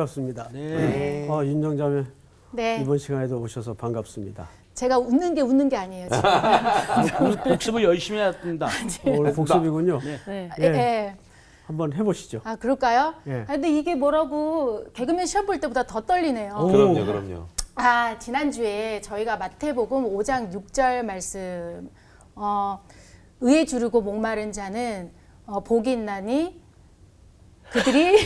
반갑습니다. 네. 윤정자매 네. 이번 시간에도 오셔서 반갑습니다. 제가 웃는 게 아니에요. 지금. 복습을 열심히 해야 된다. 오늘 복습이군요. 네. 예. 예. 한번 해보시죠. 아, 그럴까요? 예. 근데 이게 뭐라고 개그맨 시험 볼 때보다 더 떨리네요. 그럼요. 지난주에 저희가 마태복음 5장 6절 말씀, 의에 주르고 목마른 자는 복이 있나니 그들이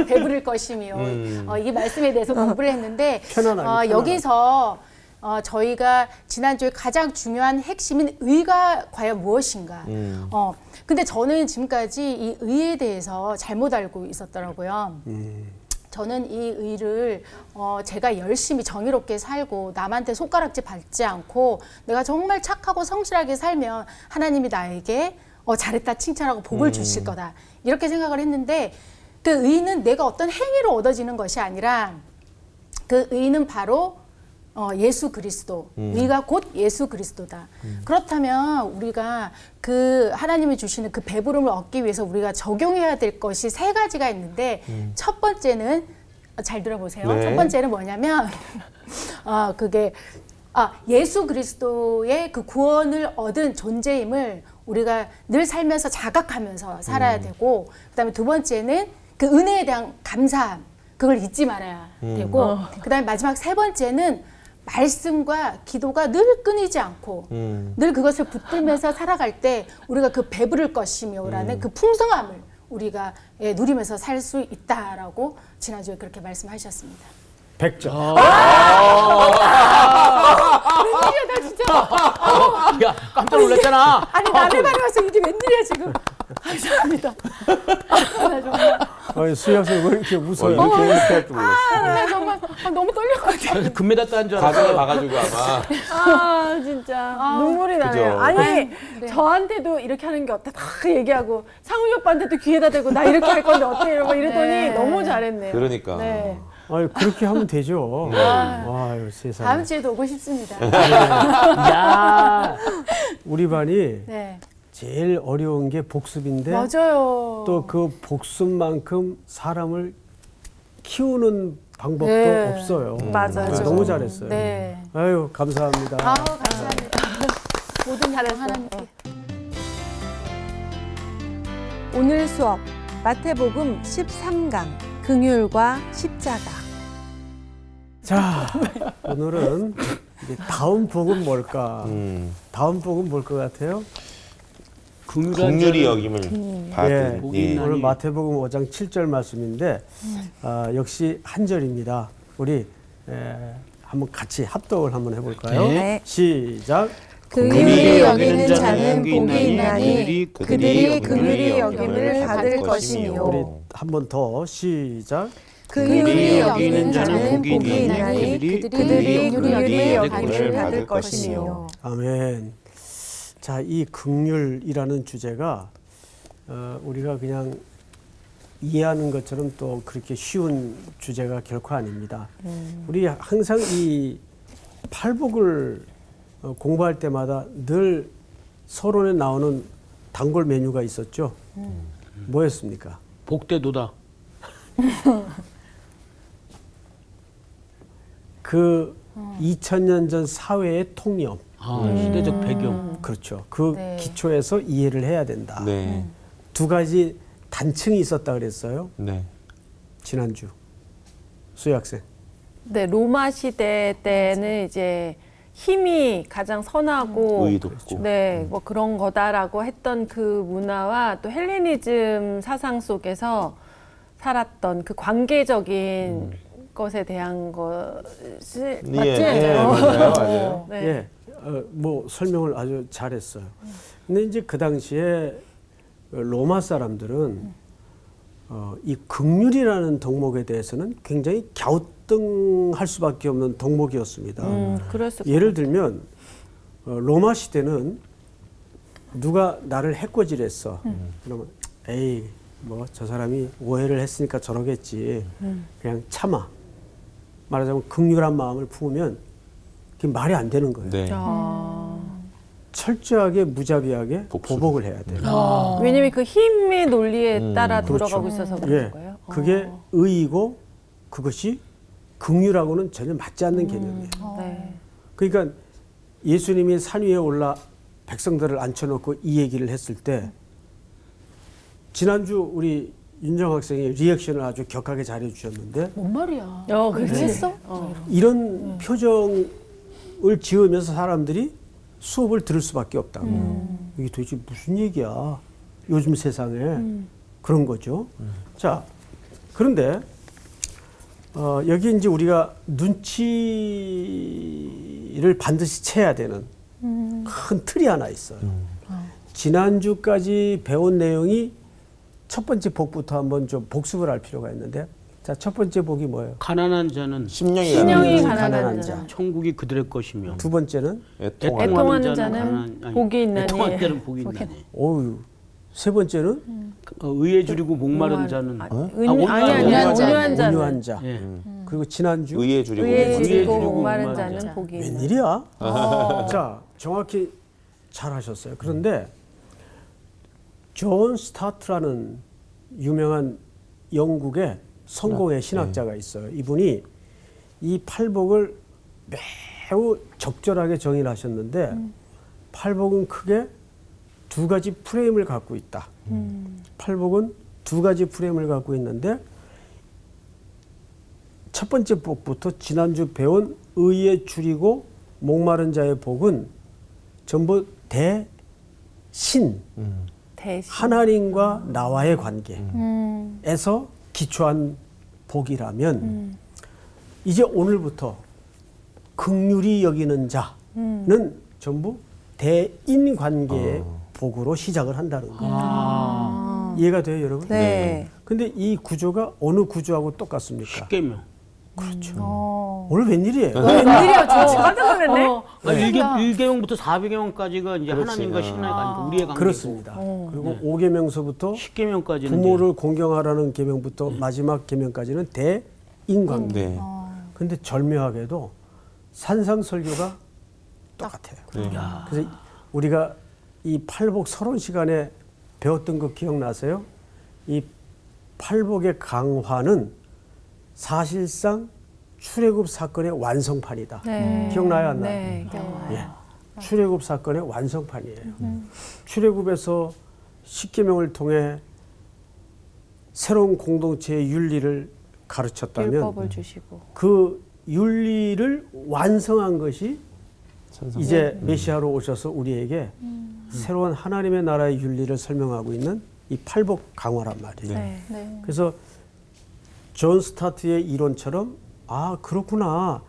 배부를 것이며, 이 말씀에 대해서 공부를 했는데, 편안하게. 여기서 저희가 지난주에 가장 중요한 핵심인 의가 과연 무엇인가. 근데 저는 지금까지 이 의에 대해서 잘못 알고 있었더라고요. 저는 이 의를 제가 열심히 정의롭게 살고 남한테 손가락질 받지 않고 내가 정말 착하고 성실하게 살면 하나님이 나에게 잘했다 칭찬하고 복을 주실 거다. 이렇게 생각을 했는데 그 의는 내가 어떤 행위로 얻어지는 것이 아니라 그 의는 바로 예수 그리스도, 의가 곧 예수 그리스도다. 그렇다면 우리가 그 하나님이 주시는 그 배부름을 얻기 위해서 우리가 적용해야 될 것이 세 가지가 있는데 첫 번째는 잘 들어보세요. 네. 첫 번째는 뭐냐면 그게 예수 그리스도의 그 구원을 얻은 존재임을 우리가 늘 살면서 자각하면서 살아야 되고, 그다음에 두 번째는 그 은혜에 대한 감사함, 그걸 잊지 말아야 되고, 그다음에 마지막 세 번째는 말씀과 기도가 늘 끊이지 않고 늘 그것을 붙들면서 살아갈 때 우리가 그 배부를 것이며라는 그 풍성함을 우리가 누리면서 살 수 있다라고 지난주에 그렇게 말씀하셨습니다. 100점. 웬일이야, 나 진짜. 야, 깜짝 놀랐잖아. 아니, 남의 말에 와서 이게 웬일이야, 지금. 감사합니다. 나 정말. 수학생 왜 이렇게 웃어요? 이렇게 할 줄 몰랐어. 나 정말 너무 떨려가지고. 금메달 딴 줄 알았어. 가정에 봐가지고 아마. 진짜 눈물이 나네요. 그죠? 아니 네. 저한테도 이렇게 하는 게 어때? 다 얘기하고 상훈이 오빠한테도 귀에다 대고 나 이렇게 할 건데 어때? 이러고 이랬더니 네. 너무 잘했네요. 그러니까. 네. 그렇게 하면 되죠. 아유, 세상에. 다음 주에도 오고 싶습니다. 야, 우리 반이 네. 제일 어려운 게 복습인데 맞아요. 또 그 복습만큼 사람을 키우는 방법도 네. 없어요. 맞아요. 너무 잘했어요. 네. 아유, 감사합니다. 감사합니다. 모든 잘했어. 하나님께. 오늘 수업 마태복음 13강 긍휼과 십자가. 자, 오늘은 이제 다음 복은 뭘까? 다음 복은 뭘 것 같아요? 긍휼히 여김을 예, 받은. 복이 오늘 마태복음 5장 7절 말씀인데 역시 한 절입니다. 우리 한번 같이 합독을 한번 해볼까요? 네. 시작. 긍휼히 여기는 자는 복이 있나니 있나니 그들이 긍휼히 여김을 받을 것이며. 우리 한 번 더 시작. 긍휼히 여기는 자는 복이 있나니 있나니 그들이 긍휼히 여김을 받을 받을 것이며. 아멘. 자, 이 긍휼이라는 주제가 우리가 그냥 이해하는 것처럼 또 그렇게 쉬운 주제가 결코 아닙니다. 우리 항상 이 팔복을 공부할 때마다 늘 서론에 나오는 단골 메뉴가 있었죠. 뭐였습니까? 복대도다. 그 2000년 전 사회의 통념. 시대적 배경. 그렇죠. 그 네. 기초에서 이해를 해야 된다. 네. 두 가지 단층이 있었다 그랬어요. 네. 지난주. 수학생. 네, 로마 시대 때는 이제 힘이 가장 선하고 의롭고. 네, 뭐 그런 거다라고 했던 그 문화와 또 헬레니즘 사상 속에서 살았던 그 관계적인 것에 대한 것이 맞지? 예, 맞아요. 네. 예. 뭐 설명을 아주 잘했어요. 근데 이제 그 당시에 로마 사람들은 이 긍휼이라는 덕목에 대해서는 굉장히 갸우뚱할 수밖에 없는 덕목이었습니다. 그랬을 예를 들면 로마 시대는 누가 나를 해코지했어. 그러면 에이 뭐 저 사람이 오해를 했으니까 저러겠지. 그냥 참아. 말하자면 긍휼한 마음을 품으면 그게 말이 안 되는 거예요. 네. 철저하게 무자비하게 보복을 해야 돼요. 왜냐면 그 힘의 논리에 따라 그렇죠. 돌아가고 있어서 그런 예, 거예요. 그게 의이고 그것이 긍휼하고는 전혀 맞지 않는 개념이에요. 네. 그러니까 예수님이 산 위에 올라 백성들을 앉혀놓고 이 얘기를 했을 때 지난주 우리 윤정 학생이 리액션을 아주 격하게 잘해 주셨는데 뭔 말이야? 그렇지. 했어? 이런 표정을 지으면서 사람들이 수업을 들을 수밖에 없다고. 이게 도대체 무슨 얘기야? 요즘 세상에 그런 거죠. 자, 그런데 여기 이제 우리가 눈치를 반드시 채야 되는 큰 틀이 하나 있어요. 지난주까지 배운 내용이 첫 번째 복부터 한번 좀 복습을 할 필요가 있는데, 자, 첫 번째 복이 뭐예요? 가난한 자는 심령이 신령이 가난한 가난한 자. 자. 천국이 그들의 것이며 두 번째는 애통하는 자는 복이 있나니. 애통하는 자는 복이 있나니. 어유. 세 번째는 의에 줄이고 목마른 자는 아니야. 온유한 자는. 온유한 자. 예. 그리고 지난주 의에 줄이고 의에 의에 줄이고 줄이고 목마른 목마른 자는 복이 있나니. 웬일이야? 자, 정확히 잘 하셨어요. 그런데 존 스타트라는 유명한 영국의 성공의 신학자가 있어요. 이분이 이 팔복을 매우 적절하게 정의를 하셨는데 팔복은 크게 두 가지 프레임을 갖고 있다. 팔복은 두 가지 프레임을 갖고 있는데 첫 번째 복부터 지난주 배운 의에 줄이고 목마른 자의 복은 전부 대신 대신. 하나님과 나와의 관계에서 기초한 복이라면 이제 오늘부터 긍휼히 여기는 자는 전부 대인 관계의 복으로 시작을 한다는 거예요. 이해가 돼요, 여러분? 네. 근데 이 구조가 어느 구조하고 똑같습니까? 십계명. 오늘 웬일이에요? 웬일이야, 저 깜짝 놀랐네. 네. 1계명부터 400계명까지가 이제 그렇지. 하나님과 신하의 관계, 우리의 관계. 그렇습니다. 그리고 5계명서부터 10계명까지는 부모를 공경하라는 계명부터 마지막 계명까지는 대인관계. 네. 근데 절묘하게도 산상설교가 똑같아요. 네. 그래서 우리가 이 팔복 서론 시간에 배웠던 거 기억나세요? 이 팔복의 강화는 사실상 출애굽 사건의 완성판이다. 네. 기억나요, 안 나요? 네, 기억나요. 예. 출애굽 사건의 완성판이에요. 출애굽에서 십계명을 통해 새로운 공동체의 윤리를 가르쳤다면 율법을 주시고. 그 윤리를 완성한 것이 이제 메시아로 오셔서 우리에게 새로운 하나님의 나라의 윤리를 설명하고 있는 이 팔복 강화란 말이에요. 네. 네. 그래서 존 스타트의 이론처럼 아 그렇구나.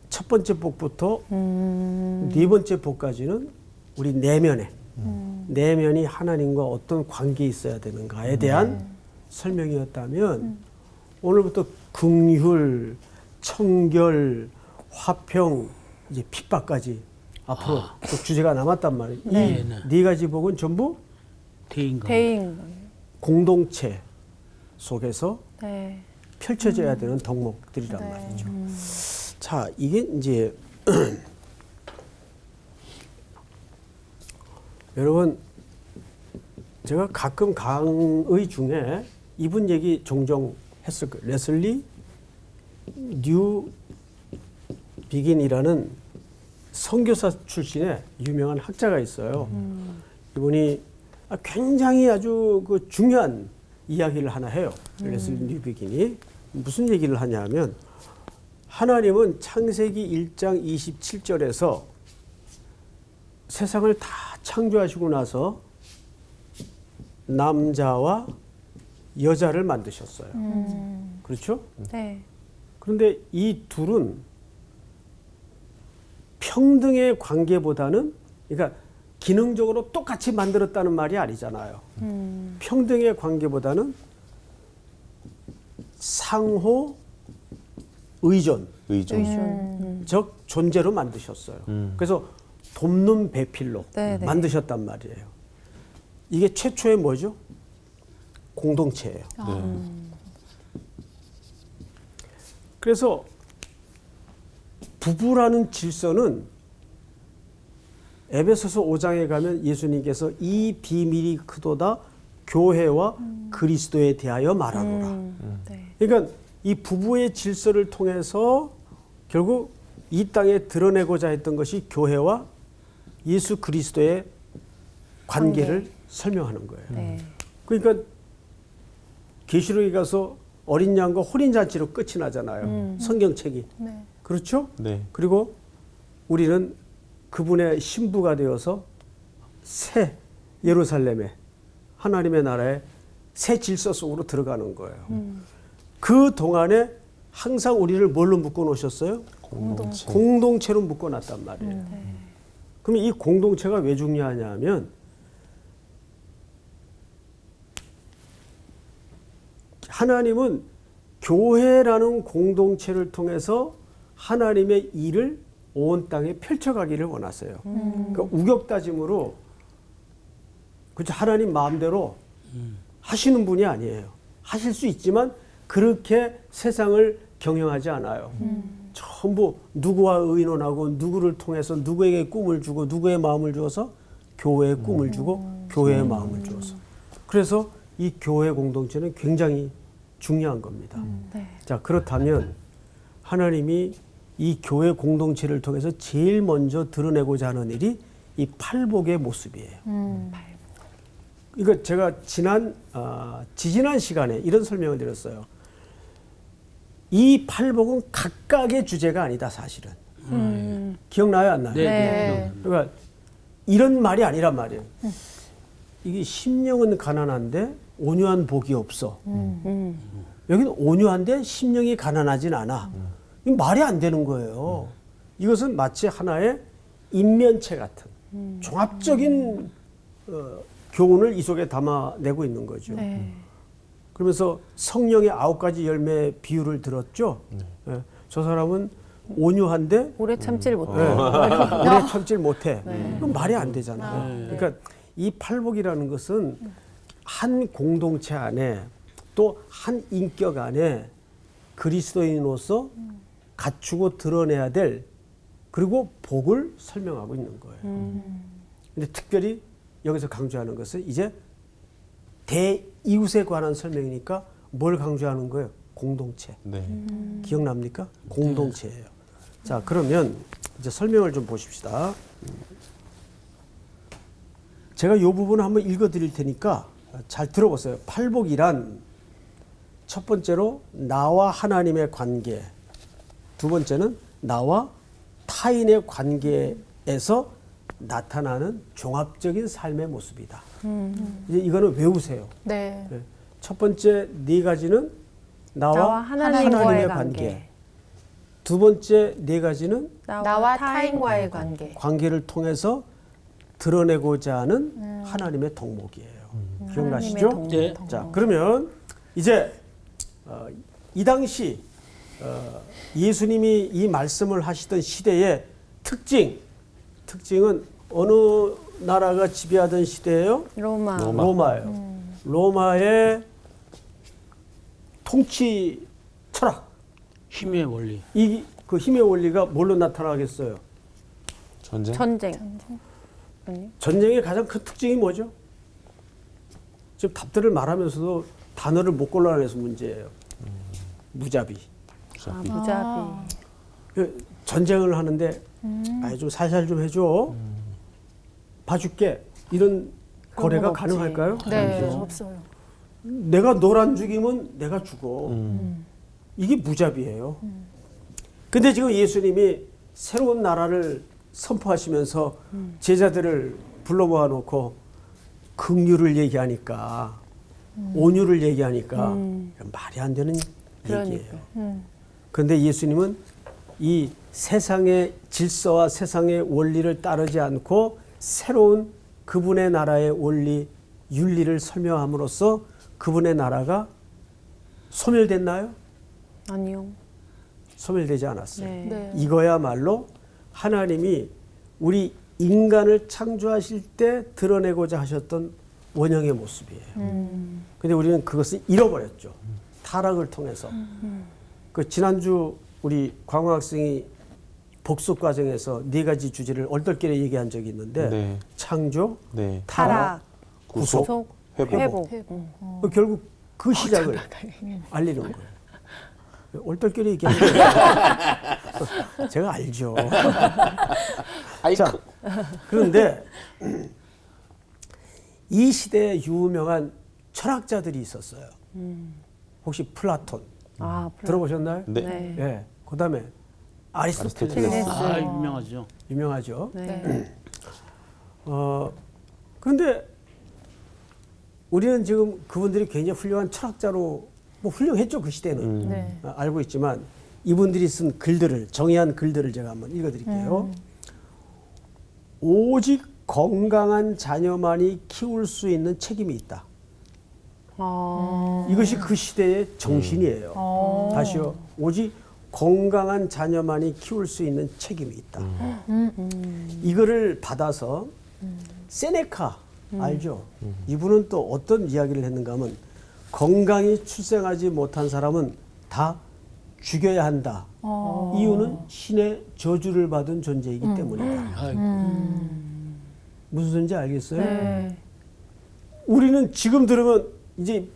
첫 번째 복부터 네 번째 복까지는 우리 내면이 하나님과 어떤 관계에 있어야 되는가에 대한 설명이었다면 오늘부터 긍휼, 청결, 화평, 이제 핍박까지 앞으로 또 주제가 남았단 말이에요. 이 네 가지 복은 전부 대인관계. 대인. 공동체 속에서 네. 펼쳐져야 되는 덕목들이란 말이죠. 자, 이게 이제 여러분 제가 가끔 강의 중에 이분 얘기 종종 했을 거예요. 레슬리 뉴 비긴이라는 선교사 출신의 유명한 학자가 있어요. 이분이 굉장히 아주 그 중요한 이야기를 하나 해요. 레슬리 뉴 비긴이 무슨 얘기를 하냐면 하나님은 창세기 1장 27절에서 세상을 다 창조하시고 나서 남자와 여자를 만드셨어요. 그렇죠? 네. 그런데 이 둘은 평등의 관계보다는 그러니까 기능적으로 똑같이 만들었다는 말이 아니잖아요. 평등의 관계보다는 상호 의존. 적 존재로 만드셨어요. 그래서 돕는 배필로 네네. 만드셨단 말이에요. 이게 최초의 뭐죠? 공동체예요. 그래서 부부라는 질서는 에베소서 5장에 가면 예수님께서 이 비밀이 크도다 교회와 그리스도에 대하여 말하노라. 네. 그러니까 이 부부의 질서를 통해서 결국 이 땅에 드러내고자 했던 것이 교회와 예수 그리스도의 관계를 설명하는 거예요. 네. 그러니까 계시록에 가서 어린 양과 혼인 잔치로 끝이 나잖아요. 성경책이. 네. 그렇죠? 네. 그리고 우리는 그분의 신부가 되어서 새 예루살렘에 하나님의 나라에 새 질서 속으로 들어가는 거예요. 그 동안에 항상 우리를 뭘로 묶어 놓으셨어요? 공동체로 묶어 놨단 말이에요. 그럼 이 공동체가 왜 중요하냐면 하나님은 교회라는 공동체를 통해서 하나님의 일을 온 땅에 펼쳐가기를 원하세요. 그러니까 우격다짐으로 그죠? 하나님 마음대로 하시는 분이 아니에요. 하실 수 있지만 그렇게 세상을 경영하지 않아요. 전부 누구와 의논하고 누구를 통해서 누구에게 꿈을 주고 누구의 마음을 주어서 교회에 꿈을 주고 교회의 마음을 주어서. 그래서 이 교회 공동체는 굉장히 중요한 겁니다. 네. 자, 그렇다면 하나님이 이 교회 공동체를 통해서 제일 먼저 드러내고자 하는 일이 이 팔복의 모습이에요. 이거 제가 지지난 시간에 이런 설명을 드렸어요. 이 팔복은 각각의 주제가 아니다, 사실은. 기억나요, 안 나요? 네. 그러니까 이런 말이 아니란 말이에요. 이게 심령은 가난한데 온유한 복이 없어. 여기는 온유한데 심령이 가난하진 않아. 이 말이 안 되는 거예요. 이것은 마치 하나의 인면체 같은 종합적인 교훈을 이 속에 담아내고 있는 거죠. 네. 그러면서 성령의 9가지 열매 비유를 들었죠. 예, 저 사람은 온유한데 오래 참지를 못해. 오래 참질 못해. 그건 말이 안 되잖아요. 그러니까 이 팔복이라는 것은 한 공동체 안에 또 한 인격 안에 그리스도인으로서 갖추고 드러내야 될 그리고 복을 설명하고 있는 거예요. 근데 특별히 여기서 강조하는 것은 이제 대이웃에 관한 설명이니까 뭘 강조하는 거예요? 공동체. 네. 기억납니까? 공동체예요. 자, 그러면 이제 설명을 좀 보십시다. 제가 이 부분을 한번 읽어드릴 테니까 잘 들어보세요. 팔복이란 첫 번째로 나와 하나님의 관계, 두 번째는 나와 타인의 관계에서 나타나는 종합적인 삶의 모습이다. 이제 이거는 외우세요. 네. 네. 첫 번째 네 가지는 나와 하나님의 관계. 두 번째 네 가지는 나와 타인과의 관계. 관계를 통해서 드러내고자 하는 하나님의 덕목이에요. 기억나시죠? 하나님의 네. 자, 그러면 이제 이 당시 예수님이 이 말씀을 하시던 시대의 특징은 어느 나라가 지배하던 시대예요? 로마예요. 로마의 통치 철학, 힘의 원리. 이 그 힘의 원리가 뭘로 나타나겠어요? 전쟁. 아니? 전쟁의 가장 큰 특징이 뭐죠? 지금 답들을 말하면서도 단어를 못 골라내서 문제예요. 무자비. 무자비. 그 전쟁을 하는데 좀 살살 좀 해줘. 봐줄게. 이런 거래가 없지. 가능할까요? 네, 없어요. 내가 널 안 죽이면 내가 죽어. 이게 무자비예요. 근데 지금 예수님이 새로운 나라를 선포하시면서 제자들을 불러 모아놓고 긍휼을 얘기하니까 온유를 얘기하니까 말이 안 되는 얘기예요. 그런데 예수님은 이 세상의 질서와 세상의 원리를 따르지 않고 새로운 그분의 나라의 원리, 윤리를 설명함으로써 그분의 나라가 소멸됐나요? 아니요. 소멸되지 않았어요. 네. 네. 이거야말로 하나님이 우리 인간을 창조하실 때 드러내고자 하셨던 원형의 모습이에요. 근데 우리는 그것을 잃어버렸죠. 타락을 통해서. 그 지난주 우리 광호 학생이 복습 과정에서 네 가지 주제를 얼떨결에 얘기한 적이 있는데 네. 창조, 네. 타락, 구속, 구속, 회복. 회복. 결국 그 시작을 알리는 거예요. 얼떨결에 얘기하는 거예요. 제가 알죠. 자, 그런데 이 시대에 유명한 철학자들이 있었어요. 혹시 플라톤 들어보셨나요? 네. 네. 예. 그다음에 아리스토텔레스 아, 유명하죠. 유명하죠. 네. 그런데 우리는 지금 그분들이 굉장히 훌륭한 철학자로 뭐 훌륭했죠 그 시대는 네. 알고 있지만 이분들이 쓴 글들을 정의한 글들을 제가 한번 읽어드릴게요. 오직 건강한 자녀만이 키울 수 있는 책임이 있다. 이것이 그 시대의 정신이에요. 다시요. 오직 건강한 자녀만이 키울 수 있는 책임이 있다. 이거를 받아서 세네카 알죠? 이분은 또 어떤 이야기를 했는가 하면 건강히 출생하지 못한 사람은 다 죽여야 한다. 이유는 신의 저주를 받은 존재이기 때문이다. 무슨 소리인지 알겠어요? 네. 우리는 지금 들으면 이제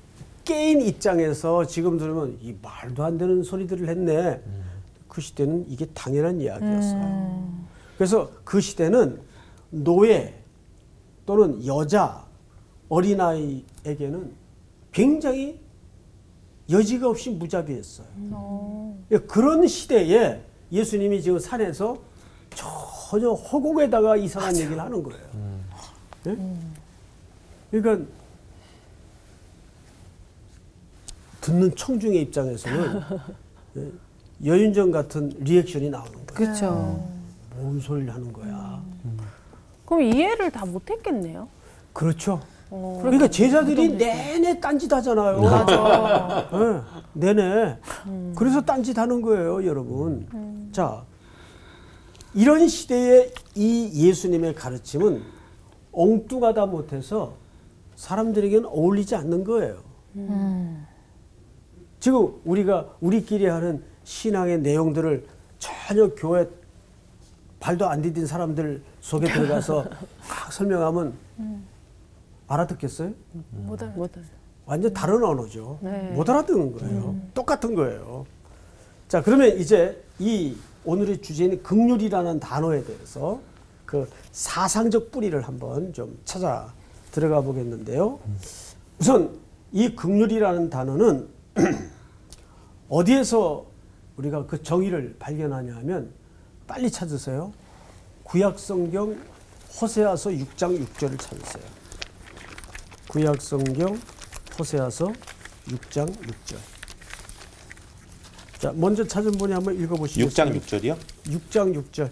깨인 입장에서 지금 들으면 이 말도 안 되는 소리들을 했네. 그 시대는 이게 당연한 이야기였어요. 그래서 그 시대는 노예 또는 여자, 어린아이에게는 굉장히 여지가 없이 무자비했어요. 그런 시대에 예수님이 지금 산에서 전혀 허공에다가 이상한 얘기를 하는 거예요. 예? 그러니까 듣는 청중의 입장에서는 예, 여윤정 같은 리액션이 나오는 거예요. 그렇죠. 뭔 소리를 하는 거야. 그럼 이해를 다 못했겠네요. 그렇죠. 그러니까 제자들이 내내 딴짓하잖아요. 맞아. 네, 내내. 그래서 딴짓하는 거예요, 여러분. 자, 이런 시대에 이 예수님의 가르침은 엉뚱하다 못해서 사람들에게는 어울리지 않는 거예요. 지금 우리끼리 하는 신앙의 내용들을 전혀 교회 발도 안 디딘 사람들 속에 들어가서 막 설명하면 알아듣겠어요? 못 알아. 완전 다른 언어죠. 네. 못 알아듣는 거예요. 똑같은 거예요. 자, 그러면 이제 이 오늘의 주제인 긍휼이라는 단어에 대해서 그 사상적 뿌리를 한번 좀 찾아 들어가 보겠는데요. 우선 이 긍휼이라는 단어는 어디에서 우리가 그 정의를 발견하냐 하면 빨리 찾으세요. 구약성경 호세아서 6장 6절을 찾으세요. 구약성경 호세아서 6장 6절. 자, 먼저 찾은 분이 한번 읽어보시겠어요? 6장 6절이요? 6장 6절.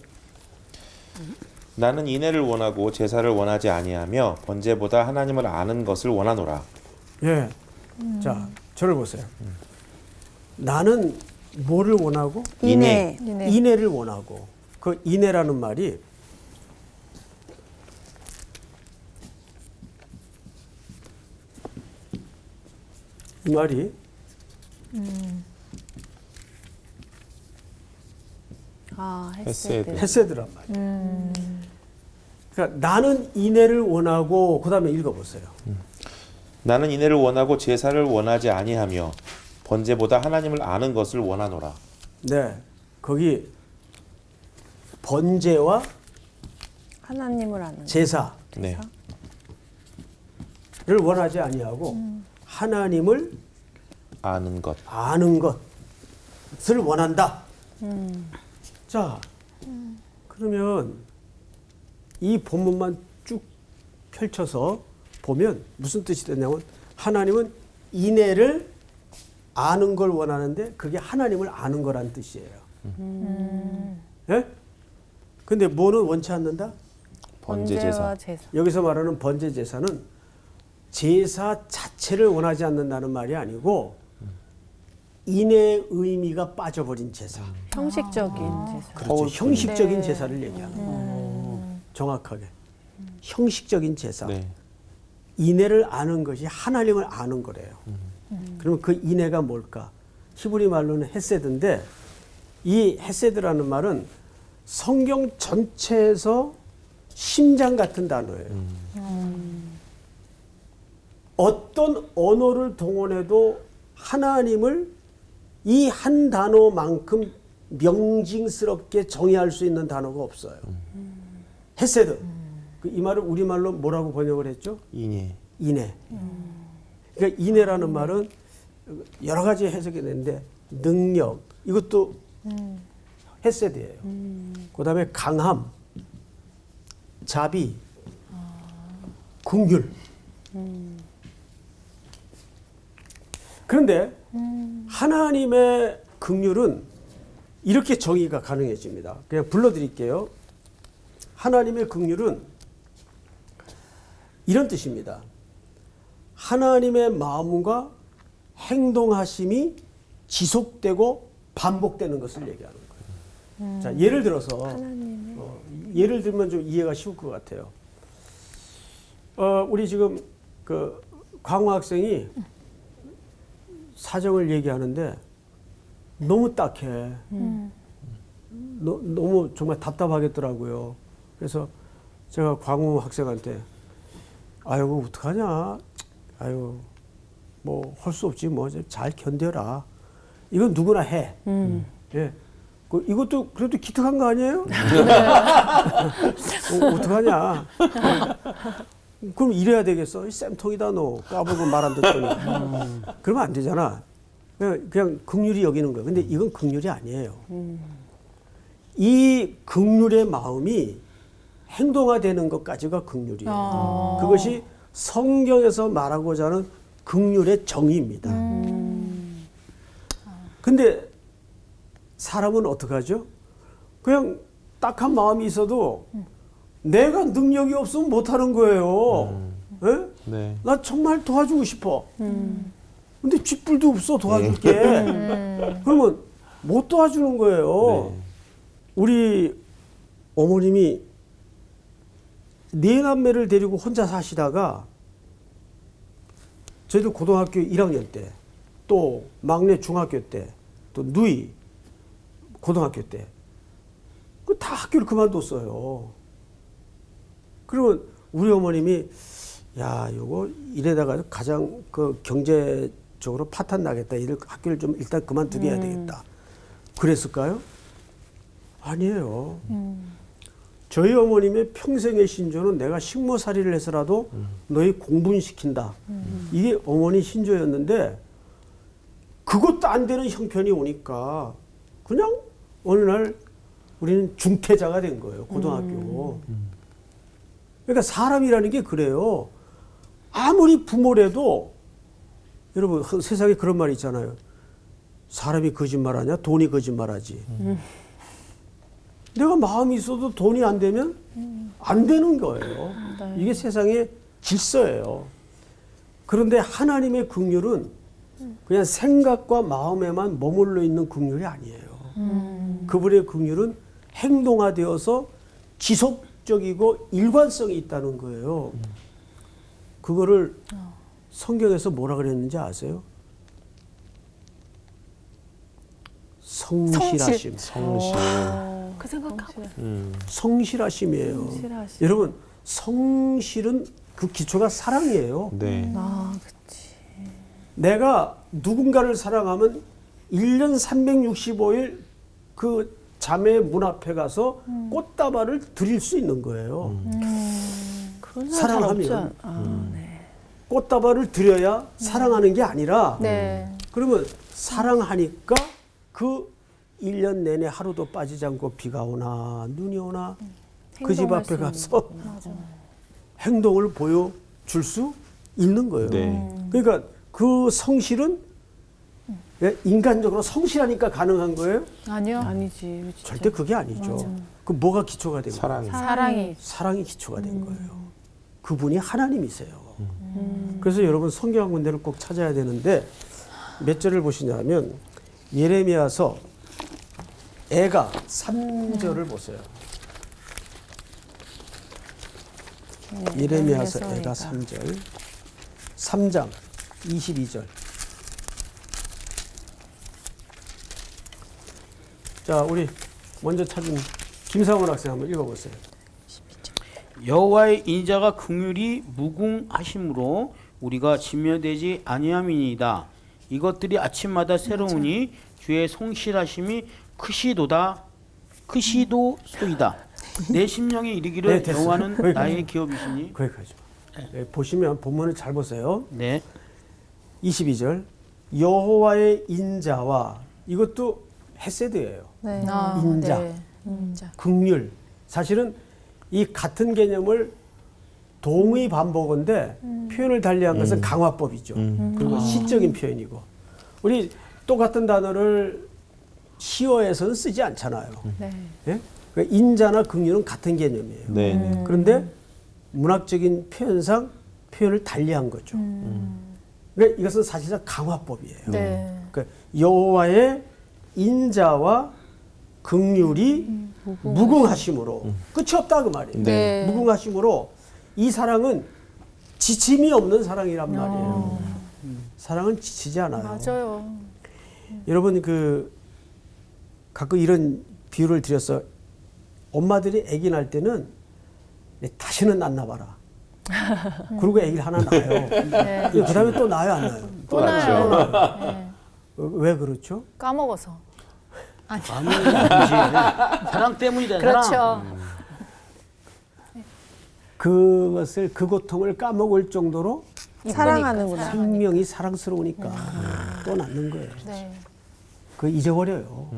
나는 인애를 원하고 제사를 원하지 아니하며 번제보다 하나님을 아는 것을 원하노라. 예. 자, 저를 보세요. 나는 뭐를 원하고? 인애. 인애를 원하고. 그 인애라는 말이 이 말이 헤세드. 헤세드란 말이에요. 그러니까 나는 인애를 원하고 그다음에 읽어보세요. 나는 인애를 원하고 제사를 원하지 아니하며 번제보다 하나님을 아는 것을 원하노라. 네, 거기 번제와 하나님을 아는 제사를 네. 원하지 아니하고 하나님을 아는 것. 아는 것을 원한다. 자, 그러면 이 본문만 쭉 펼쳐서 보면 무슨 뜻이 되냐면 하나님은 인애를 아는 걸 원하는데 그게 하나님을 아는 거란 뜻이에요. 예? 근데 뭐는 원치 않는다? 번제 제사. 여기서 말하는 번제 제사는 제사 자체를 원하지 않는다는 말이 아니고 인의 의미가 빠져버린 제사. 형식적인 제사. 그렇죠. 형식적인 제사를 얘기하는 거예요. 정확하게. 형식적인 제사. 네. 인애를 아는 것이 하나님을 아는 거래요. 그러면 그 인애가 뭘까? 히브리 말로는 헤세드인데 이 헤세드라는 말은 성경 전체에서 심장 같은 단어예요. 어떤 언어를 동원해도 하나님을 이 한 단어만큼 명징스럽게 정의할 수 있는 단어가 없어요. 헤세드. 이 말을 우리말로 뭐라고 번역을 했죠? 인해. 인해. 그러니까 인해라는 말은 여러 가지 해석이 되는데 능력 이것도 헤세드예요. 그다음에 강함, 자비, 긍휼. 그런데 하나님의 긍휼은 이렇게 정의가 가능해집니다. 그냥 불러드릴게요. 하나님의 긍휼은 이런 뜻입니다. 하나님의 마음과 행동하심이 지속되고 반복되는 것을 얘기하는 거예요. 자, 예를 들어서 예를 들면 좀 이해가 쉬울 것 같아요. 우리 지금 그 광호 학생이 사정을 얘기하는데 너무 딱해. 너무 정말 답답하겠더라고요. 그래서 제가 광호 학생한테 아유 어떡하냐. 아유 뭐 할 수 없지 뭐 잘 견뎌라. 이건 누구나 해. 예. 이것도 그래도 기특한 거 아니에요? 어떡하냐. 그럼 이래야 되겠어. 이 쌤통이다 너. 까불고 말 안 듣더니. 그러면 안 되잖아. 그냥 긍휼히 여기는 거야. 근데 이건 긍휼이 아니에요. 이 긍휼의 마음이 행동화되는 것까지가 긍휼이에요. 그것이 성경에서 말하고자 하는 긍휼의 정의입니다. 근데 사람은 어떡하죠? 그냥 딱한 마음이 있어도 내가 능력이 없으면 못하는 거예요. 예? 네. 나 정말 도와주고 싶어. 근데 쥐뿔도 없어 도와줄게. 그러면 못 도와주는 거예요. 네. 우리 어머님이 네 남매를 데리고 혼자 사시다가 저희들 고등학교 1학년 때, 또 막내 중학교 때, 또 누이 고등학교 때, 그 다 학교를 그만뒀어요. 그러면 우리 어머님이 야, 요거 이래다가 가장 그 경제적으로 파탄 나겠다. 이를 학교를 좀 일단 그만두게 해야 되겠다. 그랬을까요? 아니에요. 저희 어머님의 평생의 신조는 내가 식모살이를 해서라도 너희 공부는 시킨다. 이게 어머니 신조였는데 그것도 안 되는 형편이 오니까 그냥 어느 날 우리는 중퇴자가 된 거예요. 고등학교. 그러니까 사람이라는 게 그래요. 아무리 부모래도 여러분 세상에 그런 말이 있잖아요. 사람이 거짓말하냐? 돈이 거짓말하지. 내가 마음이 있어도 돈이 안 되면 안 되는 거예요. 이게 세상의 질서예요. 그런데 하나님의 긍휼은 그냥 생각과 마음에만 머물러 있는 긍휼이 아니에요. 그분의 긍휼은 행동화되어서 지속적이고 일관성이 있다는 거예요. 그거를 성경에서 뭐라 그랬는지 아세요? 성실하심. 성실. 그 생각하고 성실하심이에요. 성실하심. 여러분 성실은 그 기초가 사랑이에요. 네. 그치. 내가 누군가를 사랑하면 1년 365일 그 자매 문 앞에 가서 꽃다발을 드릴 수 있는 거예요. 그런 사랑하면. 네. 꽃다발을 드려야 사랑하는 게 아니라 네. 그러면 사랑하니까 그 1년 내내 하루도 빠지지 않고 비가 오나 눈이 오나 그 집 행동할 앞에 수 가서 행동을 보여줄 수 있는 거예요. 네. 그러니까 그 성실은 인간적으로 성실하니까 가능한 거예요? 아니요. 아니지. 진짜. 절대 그게 아니죠. 그 뭐가 기초가 된 거예요? 사랑. 사랑이. 사랑이 기초가 된 거예요. 그분이 하나님이세요. 그래서 여러분 성경 한 군데를 꼭 찾아야 되는데 몇 절을 보시냐면 예레미야서 애가 3절을 보세요. 예레미야서 애가 3절 3장 22절. 자, 우리 먼저 찾은 김상원 학생 한번 읽어보세요. 여호와의 인자가 긍휼히 무궁하심으로 우리가 진멸되지 아니함이니이다. 이것들이 아침마다 새로우니 주의 성실하심이 크시도소이다. 내 심령이 이르기를 네, 됐어요. 여호와는 거기까지. 나의 기업이시니. 거기까지. 네, 보시면 본문을 잘 보세요. 네. 22절 여호와의 인자와 이것도 헤세드예요. 네. 인자. 네. 인자. 긍휼. 사실은 이 같은 개념을 동의 반복인데 표현을 달리한 것은 강화법이죠. 그리고 시적인 표현이고 우리 똑같은 단어를 시어에서는 쓰지 않잖아요. 네. 예? 그러니까 인자나 긍휼은 같은 개념이에요. 네. 그런데 문학적인 표현상 표현을 달리한 거죠. 그러니까 이것은 사실상 강화법이에요. 네. 그러니까 여호와의 인자와 긍휼이 무궁하심으로 끝이 없다 그 말이에요. 네. 무궁하심으로 이 사랑은 지침이 없는 사랑이란 말이에요. 사랑은 지치지 않아요. 맞아요. 여러분 그 가끔 이런 비유를 드려서 엄마들이 아기 낳을 때는 다시는 안 낳아봐라. 그리고 아기를 하나 낳아요. 네. 그 다음에 또 낳아요 안 낳아요? 또 나요. 네. 왜 그렇죠? 까먹어서. 아니, 사랑 때문이다. 그렇죠. 사랑. 그것을 그 고통을 까먹을 정도로 사랑하는구나. 생명이 사랑스러우니까 또 낳는 거예요. 네. 그 잊어버려요.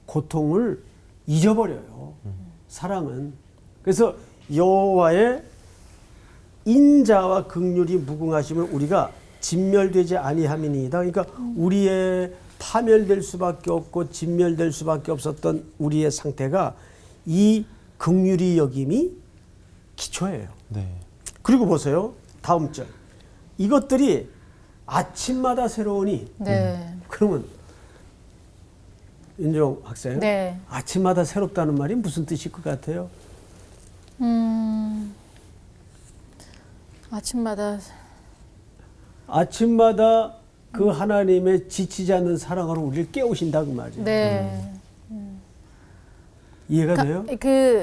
고통을 잊어버려요. 사랑은. 그래서 여호와의 인자와 긍휼이 무궁하심을 우리가 진멸되지 아니함이니이다. 그러니까 우리의 파멸될 수밖에 없고 진멸될 수밖에 없었던 우리의 상태가 이 긍휼이 여김이 기초예요. 네. 그리고 보세요. 다음 절. 이것들이 아침마다 새로우니 네. 그러면 윤종 학생 네. 아침마다 새롭다는 말이 무슨 뜻일 것 같아요? 아침마다 그 하나님의 지치지 않는 사랑으로 우리를 깨우신다 그 말이에요. 네. 이해가 돼요?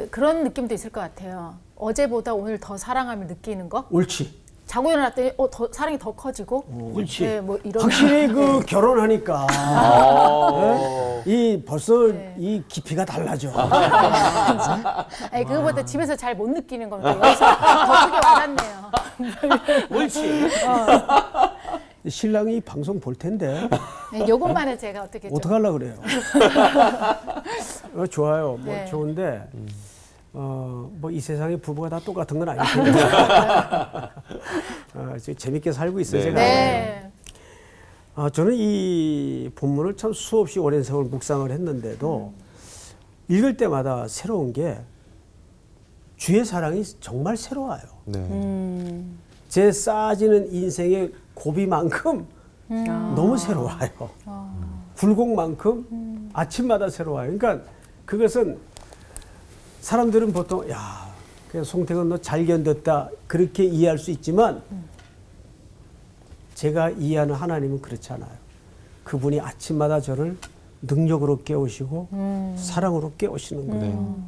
그런 느낌도 있을 것 같아요. 어제보다 오늘 더 사랑함을 느끼는 거. 옳지. 자고 일어났더니 더 사랑이 더 커지고. 그렇지. 네, 뭐 이런. 확실히 그 결혼하니까 네? 이 벌써 이 깊이가 달라져. 아니 그거보다 집에서 잘 못 느끼는 겁니다. 여기서 더 크게 와닿네요. 옳지. 신랑이 방송 볼 텐데 네, 요것만은 제가 어떻게 좀. 어떡하려고 그래요? 좋아요. 뭐 네. 좋은데 뭐 이 세상에 부부가 다 똑같은 건 아닐 텐데 지금 재밌게 살고 있어요. 네. 제가. 네. 저는 이 본문을 참 수없이 오랜 세월 묵상을 했는데도 읽을 때마다 새로운 게 주의 사랑이 정말 새로워요. 네. 제 쌓아지는 인생의 고비만큼 너무 새로워요. 굴곡만큼 아침마다 새로워요. 그러니까 그것은 사람들은 보통 야 그냥 송태근 너 잘 견뎠다 그렇게 이해할 수 있지만 제가 이해하는 하나님은 그렇지 않아요. 그분이 아침마다 저를 능력으로 깨우시고 사랑으로 깨우시는 거예요.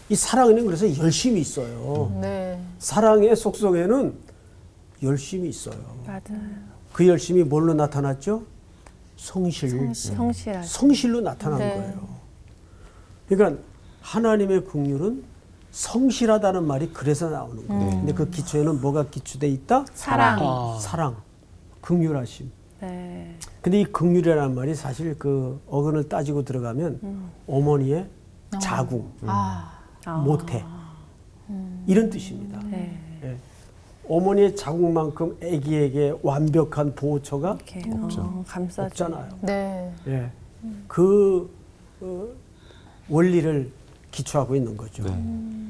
이 사랑에는 그래서 열심이 있어요. 네. 사랑의 속성에는 열심이 있어요. 맞아요. 그 열심이 뭘로 나타났죠? 성실. 성실하게. 성실로 나타난 네. 거예요. 그러니까 하나님의 긍휼은 성실하다는 말이 그래서 나오는 거예요. 근데 그 기초에는 뭐가 기초돼 있다? 사랑. 사랑, 긍휼하심. 네. 근데 이 긍휼이라는 말이 사실 그 어근을 따지고 들어가면 어머니의 자궁, 모태 이런 뜻입니다. 네. 예. 어머니의 자궁만큼 아기에게 완벽한 보호처가 이렇게 감싸주. 없잖아요. 네. 예. 그 원리를 기초하고 있는 거죠.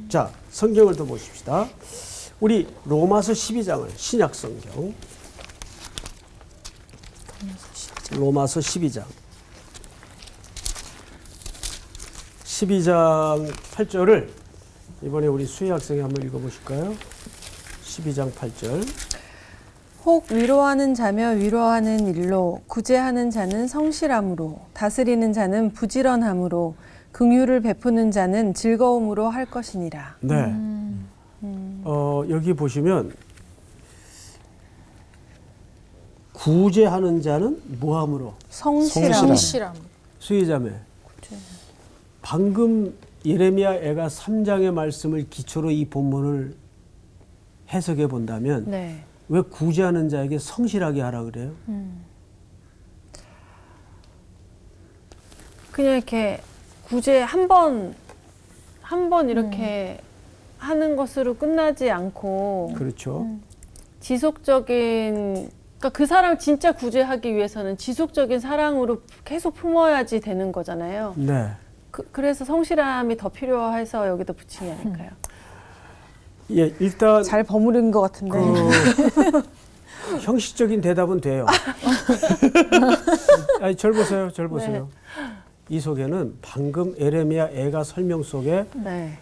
자, 성경을 더 보십시다. 우리 로마서 12장을 신약 성경. 로마서 12장. 12장 8절을 이번에 우리 수혜 학생이 한번 읽어보실까요? 12장 8절. 혹 위로하는 자며 위로하는 일로 구제하는 자는 성실함으로 다스리는 자는 부지런함으로 긍휼을 베푸는 자는 즐거움으로 할 것이니라. 네. 여기 보시면 구제하는 자는 뭐함으로? 성실함. 성실함. 수의자매, 방금 예레미야 애가 3장의 말씀을 기초로 이 본문을 해석해 본다면 네. 왜 구제하는 자에게 성실하게 하라 그래요? 그냥 이렇게 구제 한 번 이렇게 하는 것으로 끝나지 않고 그렇죠. 지속적인, 그러니까 그 사람 진짜 구제하기 위해서는 지속적인 사랑으로 계속 품어야지 되는 거잖아요. 네. 그래서 성실함이 더 필요해서 여기다 붙인 게 아닐까요? 예, 일단 잘 버무린 것 같은데. 형식적인 대답은 돼요. 아니, 절 보세요. 절 보세요. 이 속에는 방금 에레미야 애가 설명 속에 네.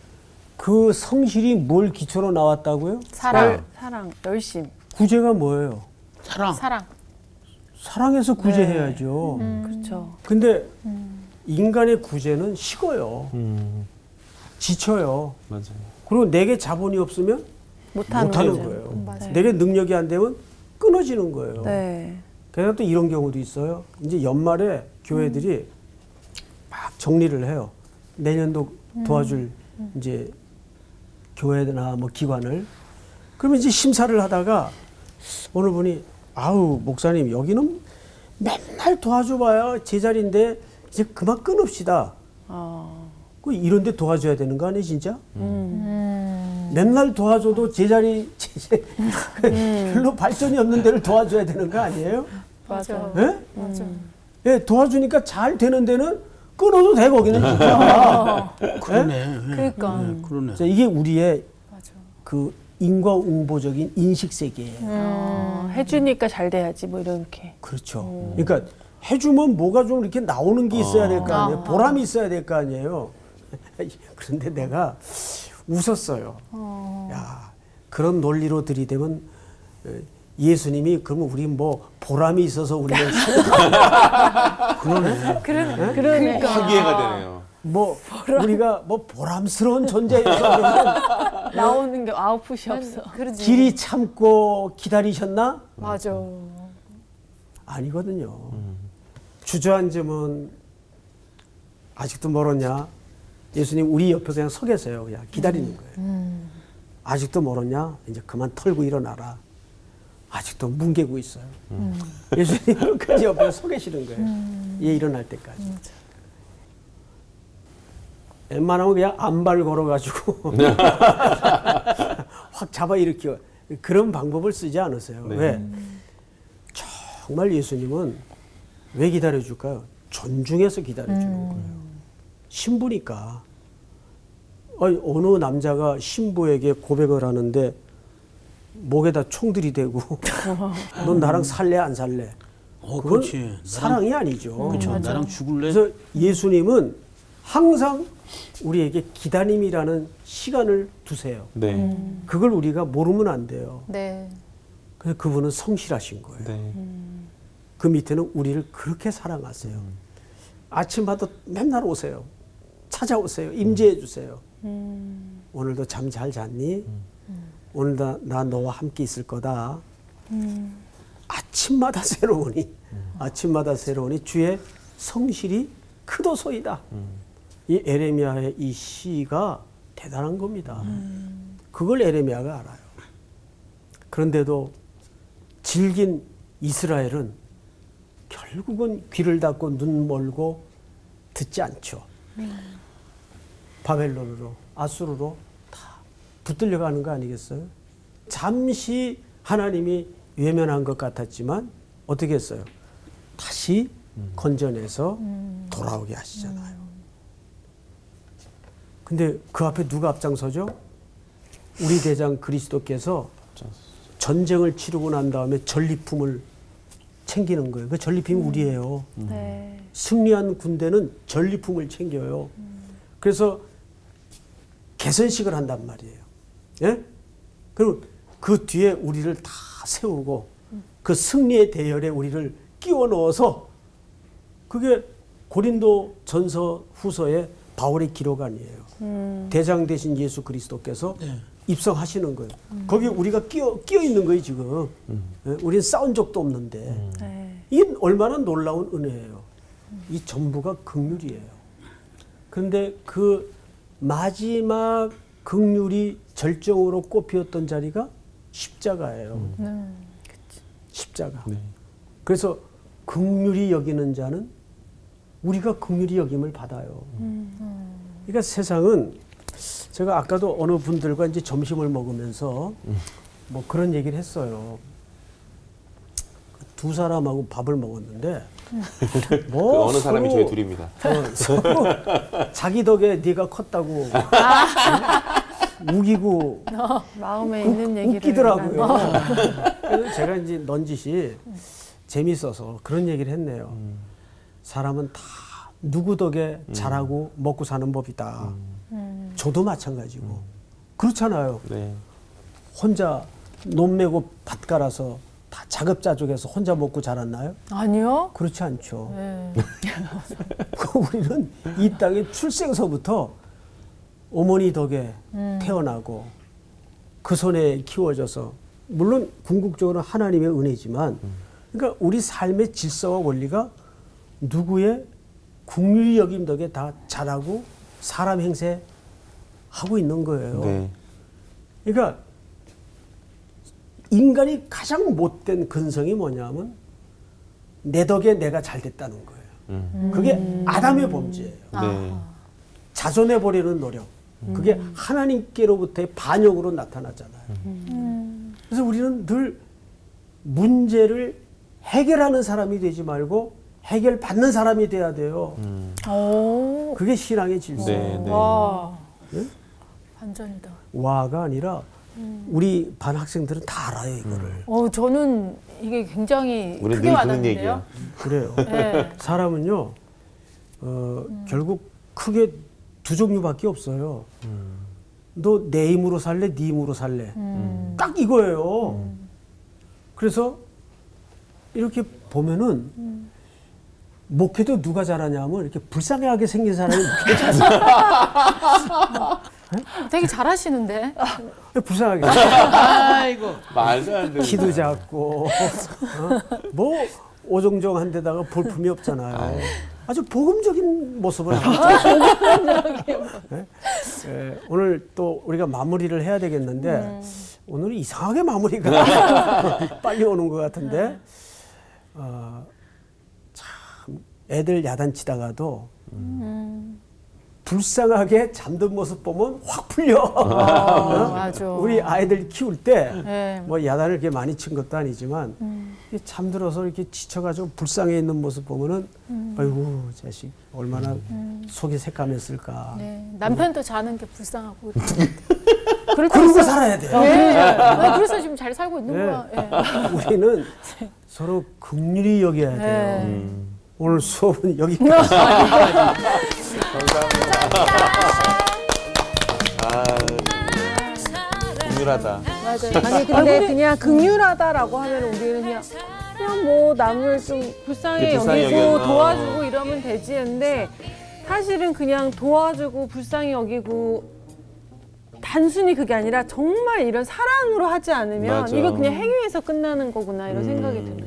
그 성실이 뭘 기초로 나왔다고요? 사랑. 사랑, 열심. 구제가 뭐예요? 사랑. 사랑. 사랑해서 구제해야죠. 그렇죠. 근데 인간의 구제는 식어요. 지쳐요. 맞아요. 그리고 내게 자본이 없으면 못하는 못하는 거죠. 거예요. 맞아요. 내게 능력이 안 되면 끊어지는 거예요. 네. 그래서 또 이런 경우도 있어요. 이제 연말에 교회들이 막 정리를 해요. 내년도 도와줄 이제 교회나 뭐 기관을. 그러면 이제 심사를 하다가 어느 분이 아우 목사님 여기는 맨날 도와줘봐야 제자리인데 이제 그만 끊읍시다. 그 이런데 도와줘야 되는 거 아니에요 진짜? 맨날 도와줘도 제자리 별로 발전이 없는 데를 도와줘야 되는 거 아니에요? 맞아. 예? 맞아. 예, 도와주니까 잘 되는 데는 끊어도 돼 거기는 진짜. 그러네. 그러니까. 그러네. 자, 이게 우리의 맞아. 그 인과응보적인 인식 세계예요. 해주니까 잘 돼야지 뭐 이렇게. 그렇죠. 그러니까 해주면 뭐가 좀 이렇게 나오는 게 있어야 될 거 아니에요. 보람이 있어야 될 거 아니에요. 그런데 내가 웃었어요. 야, 그런 논리로 들이대면 예수님이 그러면 우리 뭐 보람이 있어서 우리는 그러네. 그러니까. 화기애가 되네요. 뭐 우리가 뭐 보람스러운 존재여서 그러면 나오는 게 아웃풋이 없어. 그러지. 길이 참고 기다리셨나? 맞아. 아니거든요. 주저앉으면 아직도 멀었냐? 예수님 우리 옆에 그냥 서 계세요. 그냥 기다리는 거예요. 아직도 멀었냐? 이제 그만 털고 일어나라. 아직도 뭉개고 있어요. 예수님 그 옆에 서 계시는 거예요. 얘 일어날 때까지. 웬만하면 그냥 안발 걸어가지고 확 잡아 일으켜 그런 방법을 쓰지 않으세요. 네. 왜? 정말 예수님은 왜 기다려줄까요? 존중해서 기다려주는 거예요. 신부니까. 아니, 어느 남자가 신부에게 고백을 하는데 목에다 총들이 대고 넌 나랑 살래 안 살래? 그건 그렇지. 사랑이 아니죠. 그렇죠. 나랑 죽을래? 그래서 예수님은 항상 우리에게 기다림이라는 시간을 두세요. 네. 그걸 우리가 모르면 안 돼요. 네. 그래서 그분은 성실하신 거예요. 네. 그 밑에는 우리를 그렇게 사랑하세요. 아침마다 맨날 오세요. 찾아오세요. 임재해 주세요. 오늘도 잠 잘 잤니? 오늘도 나 너와 함께 있을 거다. 아침마다 새로우니 아침마다 새로우니 주의 성실이 크도소이다. 이 에레미야의 이 시가 대단한 겁니다. 그걸 에레미야가 알아요. 그런데도 질긴 이스라엘은 결국은 귀를 닫고 눈 멀고 듣지 않죠. 바벨론으로 아수르로 다 붙들려 가는 거 아니겠어요? 잠시 하나님이 외면한 것 같았지만 어떻게 했어요? 다시 건져내서 돌아오게 하시잖아요. 근데 그 앞에 누가 앞장서죠? 우리 대장 그리스도께서 전쟁을 치르고 난 다음에 전리품을 챙기는 거예요. 그 전리품이 우리예요. 네. 승리한 군대는 전리품을 챙겨요. 그래서 개선식을 한단 말이에요. 예? 그리고 그 뒤에 우리를 다 세우고 그 승리의 대열에 우리를 끼워 넣어서 그게 고린도 전서 후서의 바울의 기록 아니에요. 대장 되신 예수 그리스도께서 입성하시는 거예요. 거기에 우리가 끼어 있는 거예요, 지금. 예? 우리는 싸운 적도 없는데. 네. 이게 얼마나 놀라운 은혜예요. 이 전부가 긍휼이에요. 그런데 그 마지막 긍휼이 절정으로 꼽히었던 자리가 십자가예요. 십자가. 네. 그래서 긍휼히 여기는 자는 우리가 긍휼히 여김을 받아요. 그러니까 세상은 제가 아까도 어느 분들과 이제 점심을 먹으면서 뭐 그런 얘기를 했어요. 두 사람하고 밥을 먹었는데 뭐 그 어느 사람이 서로, 저희 둘입니다. 서로 자기 덕에 네가 컸다고 우기고 마음에 있는 얘기를 웃기더라고요. 그래서 제가 이제 넌짓이 재밌어서 그런 얘기를 했네요. 사람은 다 누구 덕에 잘하고 먹고 사는 법이다. 저도 마찬가지고 그렇잖아요. 네. 혼자 논 메고 밭 갈아서 다 자급자족해서 혼자 먹고 자랐나요? 아니요. 그렇지 않죠. 네. 우리는 이 땅에 출생서부터 어머니 덕에 태어나고 그 손에 키워져서 물론 궁극적으로 하나님의 은혜지만 그러니까 우리 삶의 질서와 원리가 누구의 긍휼히 여김 덕에 다 자라고 사람 행세 하고 있는 거예요. 네. 그러니까 인간이 가장 못된 근성이 뭐냐면 내 덕에 내가 잘 됐다는 거예요. 그게 아담의 범죄예요. 네. 자존해 버리는 노력. 그게 하나님께로부터의 반역으로 나타나잖아요. 그래서 우리는 늘 문제를 해결하는 사람이 되지 말고 해결받는 사람이 돼야 돼요. 오. 그게 신앙의 질서. 네, 네. 와. 네? 반전이다. 와가 아니라 우리 반 학생들은 다 알아요, 이거를. 저는 이게 굉장히 우리 크게 늘 듣는 와닿는데요. 얘기야. 그래요. 네. 사람은요, 결국 크게 두 종류밖에 없어요. 너 내 힘으로 살래, 네 힘으로 살래. 딱 이거예요. 그래서 이렇게 보면은 목회도 누가 잘하냐면 이렇게 불쌍하게 생긴 사람이 목회 잘해요. 되게 잘하시는데. 불쌍하게. 아이고. 말도 안 되는. 키도 작고, 뭐 오종종한 데다가 볼품이 없잖아요. 아주 복음적인 모습을 하고 있죠. 오늘 또 우리가 마무리를 해야 되겠는데 오늘은 이상하게 마무리가 빨리 오는 것 같은데 참 애들 야단치다가도 불쌍하게 잠든 모습 보면 확 풀려. 맞아. 우리 아이들 키울 때 네. 뭐 야단을 이렇게 많이 친 것도 아니지만 이렇게 잠들어서 이렇게 지쳐가지고 불쌍해 있는 모습 보면은 아이고 자식 얼마나 속이 새까맸을까. 네. 남편도 자는 게 불쌍하고. 그러고 살아야 돼요. 네. 그래서 지금 잘 살고 있는 네. 거야. 네. 우리는 서로 긍휼히 여겨야 돼요. 네. 오늘 수업은 여기까지. 아, 긍휼하다. 맞아요. 아니 근데 그냥 긍휼하다라고 하면 우리는 그냥 뭐 남을 좀 불쌍히 불쌍히 여기고 여기고. 도와주고 이러면 되지. 근데 사실은 그냥 도와주고 불쌍히 여기고 단순히 그게 아니라 정말 이런 사랑으로 하지 않으면 맞아. 이거 그냥 행위에서 끝나는 거구나 이런 생각이 드네요.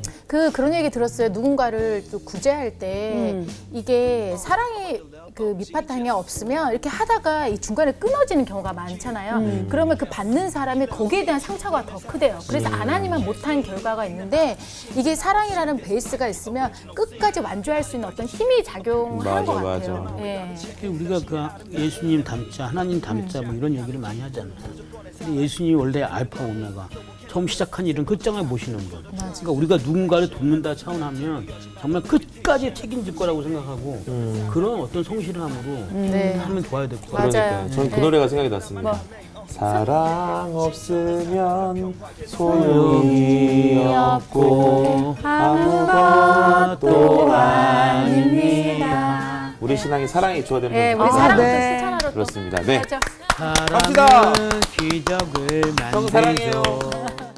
그런 얘기 들었어요. 누군가를 또 구제할 때 이게 사랑이 그 밑바탕에 없으면 이렇게 하다가 이 중간에 끊어지는 경우가 많잖아요. 그러면 그 받는 사람이 거기에 대한 상처가 더 크대요. 그래서 안 하니만 못한 결과가 있는데 이게 사랑이라는 베이스가 있으면 끝까지 완주할 수 있는 어떤 힘이 작용하는 것 맞아, 같아요. 맞아. 예. 우리가 그 예수님 닮자, 하나님 닮자 뭐 이런 얘기를 많이 하잖아요. 근데 예수님이 원래 알파 오메가 처음 시작한 일은 끝장을 보시는 분. 그러니까 우리가 누군가를 돕는다 차원하면 정말 끝까지 책임질 거라고 생각하고 그런 어떤 성실함으로 네. 하면 좋아야 될 것 같아요. 맞아요. 그러니까 저는 그 노래가 생각이 났습니다. 사랑 없으면 소용이 없고 아무것도 아닙니다. 우리 신앙이 사랑이 주어되는 예, 우리 겁니다. 사랑부터 네. 실천하러 또 그렇습니다. 네. 가야죠. 사랑은 갑시다. 기적을 형 사랑해요. 만들죠.